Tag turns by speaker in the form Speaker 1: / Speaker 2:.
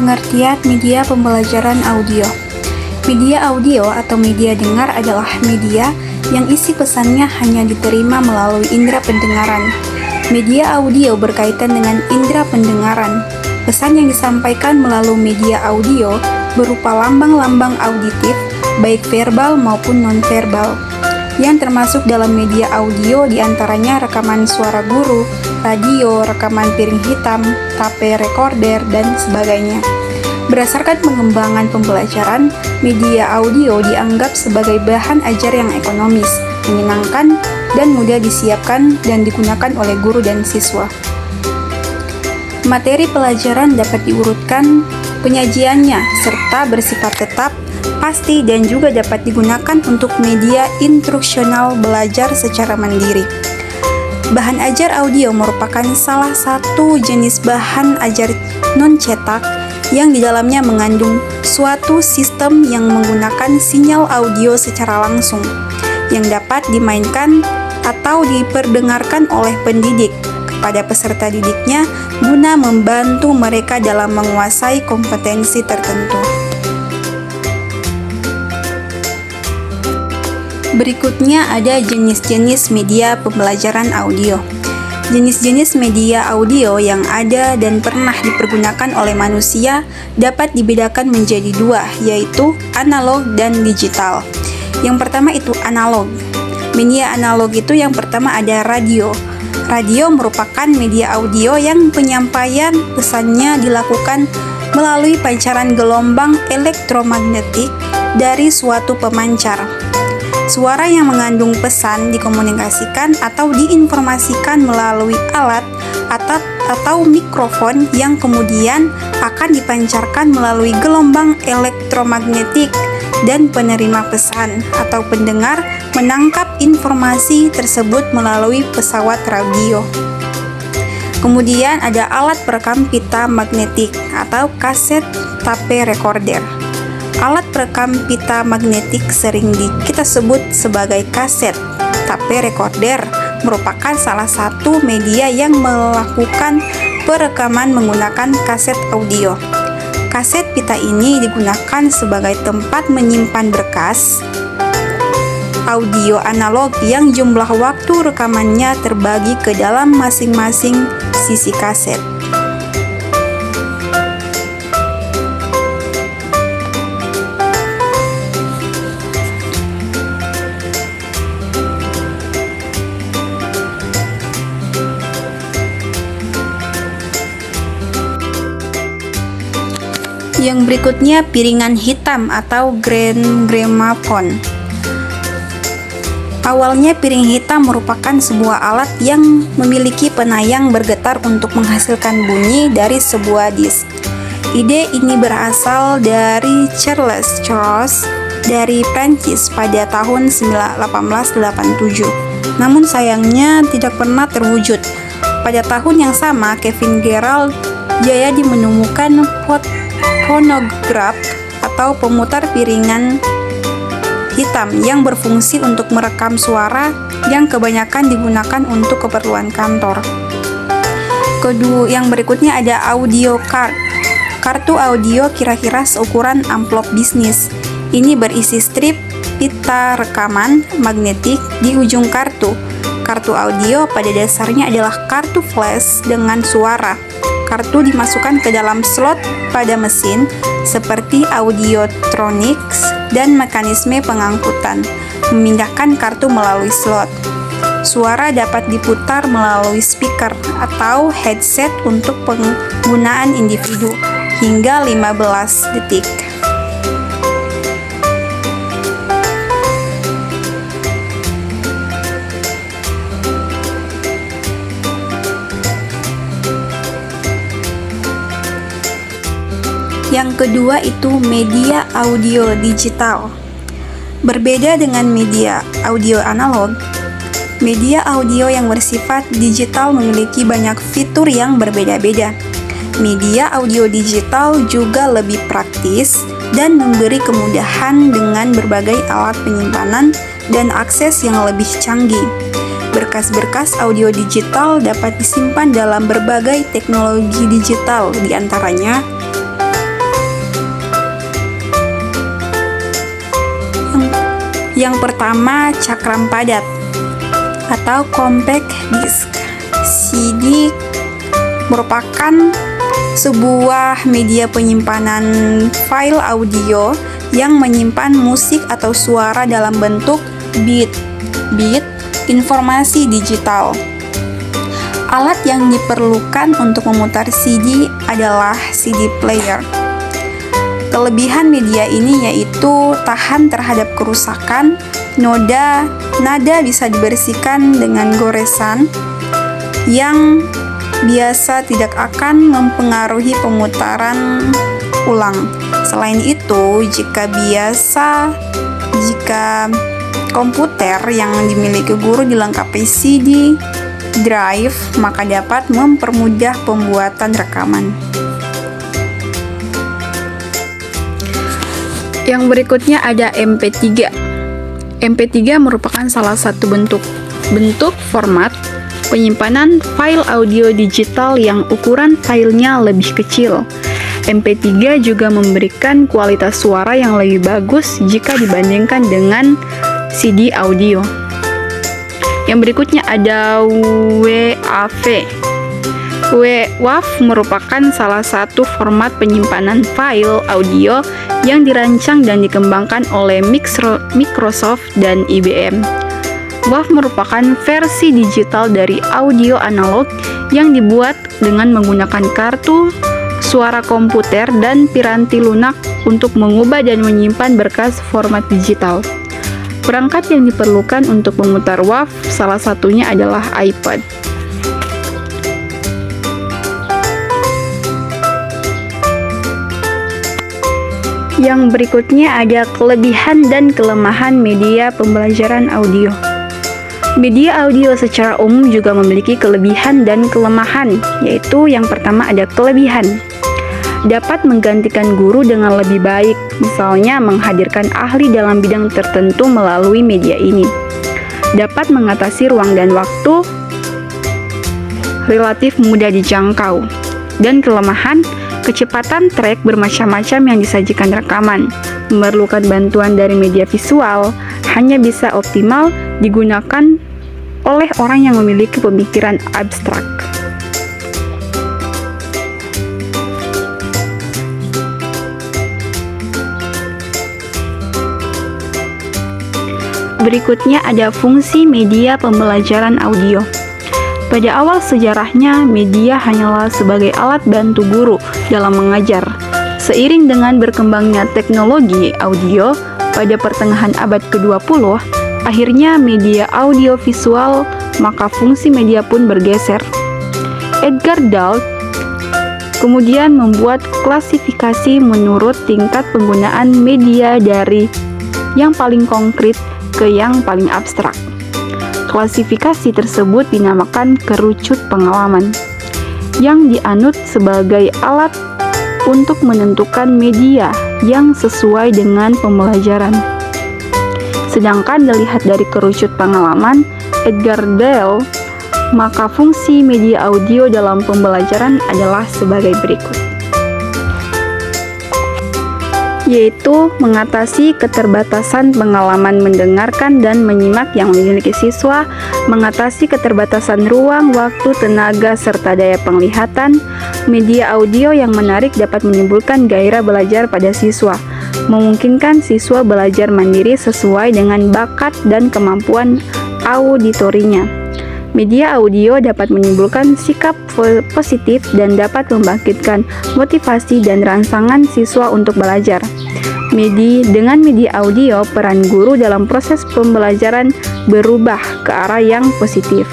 Speaker 1: Pengertian media pembelajaran audio. Media audio atau media dengar adalah media yang isi pesannya hanya diterima melalui indera pendengaran. Media audio berkaitan dengan indera pendengaran. Pesan yang disampaikan melalui media audio berupa lambang-lambang auditif, baik verbal maupun nonverbal. Yang termasuk dalam media audio diantaranya rekaman suara guru, radio, rekaman piring hitam, tape recorder, dan sebagainya. Berdasarkan pengembangan pembelajaran, media audio dianggap sebagai bahan ajar yang ekonomis, menyenangkan, dan mudah disiapkan dan digunakan oleh guru dan siswa. Materi pelajaran dapat diurutkan penyajiannya serta bersifat tetap, pasti, dan juga dapat digunakan untuk media instruksional belajar secara mandiri. Bahan ajar audio merupakan salah satu jenis bahan ajar non-cetak yang di dalamnya mengandung suatu sistem yang menggunakan sinyal audio secara langsung yang dapat dimainkan atau diperdengarkan oleh pendidik kepada peserta didiknya guna membantu mereka dalam menguasai kompetensi tertentu. Berikutnya ada jenis-jenis media pembelajaran audio. Jenis-jenis media audio yang ada dan pernah dipergunakan oleh manusia dapat dibedakan menjadi dua, yaitu analog dan digital. Yang pertama itu analog. Media analog itu yang pertama ada radio. Radio merupakan media audio yang penyampaian pesannya dilakukan melalui pancaran gelombang elektromagnetik dari suatu pemancar. Suara yang mengandung pesan dikomunikasikan atau diinformasikan melalui alat atau mikrofon yang kemudian akan dipancarkan melalui gelombang elektromagnetik dan penerima pesan atau pendengar menangkap informasi tersebut melalui pesawat radio. Kemudian ada alat perekam pita magnetik atau kaset tape recorder. Alat perekam pita magnetik sering kita sebut sebagai kaset tape recorder merupakan salah satu media yang melakukan perekaman menggunakan kaset audio. Kaset pita ini digunakan sebagai tempat menyimpan berkas audio analog yang jumlah waktu rekamannya terbagi ke dalam masing-masing sisi kaset. Yang berikutnya piringan hitam atau gramophone. Awalnya piring hitam merupakan sebuah alat yang memiliki penayang bergetar untuk menghasilkan bunyi dari sebuah disk. Ide ini berasal dari Charles Cros dari Prancis pada tahun 1887. Namun sayangnya tidak pernah terwujud. Pada tahun yang sama, Kevin Gerald Jayadi menemukan fonograf atau pemutar piringan hitam yang berfungsi untuk merekam suara yang kebanyakan digunakan untuk keperluan kantor. Kedua, yang berikutnya ada audio card. Kartu audio kira-kira seukuran amplop bisnis. Ini berisi strip pita rekaman magnetik di ujung kartu. Kartu audio pada dasarnya adalah kartu flash dengan suara. Kartu dimasukkan ke dalam slot pada mesin seperti Audiotronics dan mekanisme pengangkutan, memindahkan kartu melalui slot. Suara dapat diputar melalui speaker atau headset untuk penggunaan individu hingga 15 detik. Yang kedua itu media audio digital. Berbeda dengan media audio analog, media audio yang bersifat digital memiliki banyak fitur yang berbeda-beda. Media audio digital juga lebih praktis dan memberi kemudahan dengan berbagai alat penyimpanan dan akses yang lebih canggih. Berkas-berkas audio digital dapat disimpan dalam berbagai teknologi digital, di antaranya Yang pertama, cakram padat atau compact disc. CD merupakan sebuah media penyimpanan file audio yang menyimpan musik atau suara dalam bentuk bit informasi digital. Alat yang diperlukan untuk memutar CD adalah CD player. Kelebihan media ini yaitu tahan terhadap kerusakan, nada bisa dibersihkan dengan goresan yang biasa tidak akan mempengaruhi pemutaran ulang. Selain itu, jika komputer yang dimiliki guru dilengkapi CD drive, maka dapat mempermudah pembuatan rekaman. Yang berikutnya ada MP3. MP3 merupakan salah satu bentuk format penyimpanan file audio digital yang ukuran filenya lebih kecil. MP3 juga memberikan kualitas suara yang lebih bagus jika dibandingkan dengan CD audio. Yang berikutnya ada WAV. WAV merupakan salah satu format penyimpanan file audio yang dirancang dan dikembangkan oleh Microsoft dan IBM. WAV merupakan versi digital dari audio analog yang dibuat dengan menggunakan kartu suara komputer dan piranti lunak untuk mengubah dan menyimpan berkas format digital. Perangkat yang diperlukan untuk memutar WAV salah satunya adalah iPod. Yang berikutnya ada kelebihan dan kelemahan media pembelajaran audio. Media audio secara umum juga memiliki kelebihan dan kelemahan, yaitu yang pertama ada kelebihan. Dapat menggantikan guru dengan lebih baik, misalnya menghadirkan ahli dalam bidang tertentu melalui media ini. Dapat mengatasi ruang dan waktu, relatif mudah dijangkau. Dan kelemahan, kecepatan track bermacam-macam yang disajikan rekaman, memerlukan bantuan dari media visual, hanya bisa optimal digunakan oleh orang yang memiliki pemikiran abstrak. Berikutnya ada fungsi media pembelajaran audio. Pada awal sejarahnya, media hanyalah sebagai alat bantu guru dalam mengajar. Seiring dengan berkembangnya teknologi audio pada pertengahan abad ke-20, akhirnya media audio visual, maka fungsi media pun bergeser. Edgar Dalt kemudian membuat klasifikasi menurut tingkat penggunaan media dari yang paling konkret ke yang paling abstrak. Klasifikasi tersebut dinamakan kerucut pengalaman, yang dianut sebagai alat untuk menentukan media yang sesuai dengan pembelajaran. Sedangkan dilihat dari kerucut pengalaman Edgar Dalt, maka fungsi media audio dalam pembelajaran adalah sebagai berikut, yaitu mengatasi keterbatasan pengalaman mendengarkan dan menyimak yang dimiliki siswa, mengatasi keterbatasan ruang, waktu, tenaga, serta daya penglihatan. Media audio yang menarik dapat menimbulkan gairah belajar pada siswa, memungkinkan siswa belajar mandiri sesuai dengan bakat dan kemampuan auditorinya. Media audio dapat menimbulkan sikap positif dan dapat membangkitkan motivasi dan rangsangan siswa untuk belajar. Dengan media audio, peran guru dalam proses pembelajaran berubah ke arah yang positif.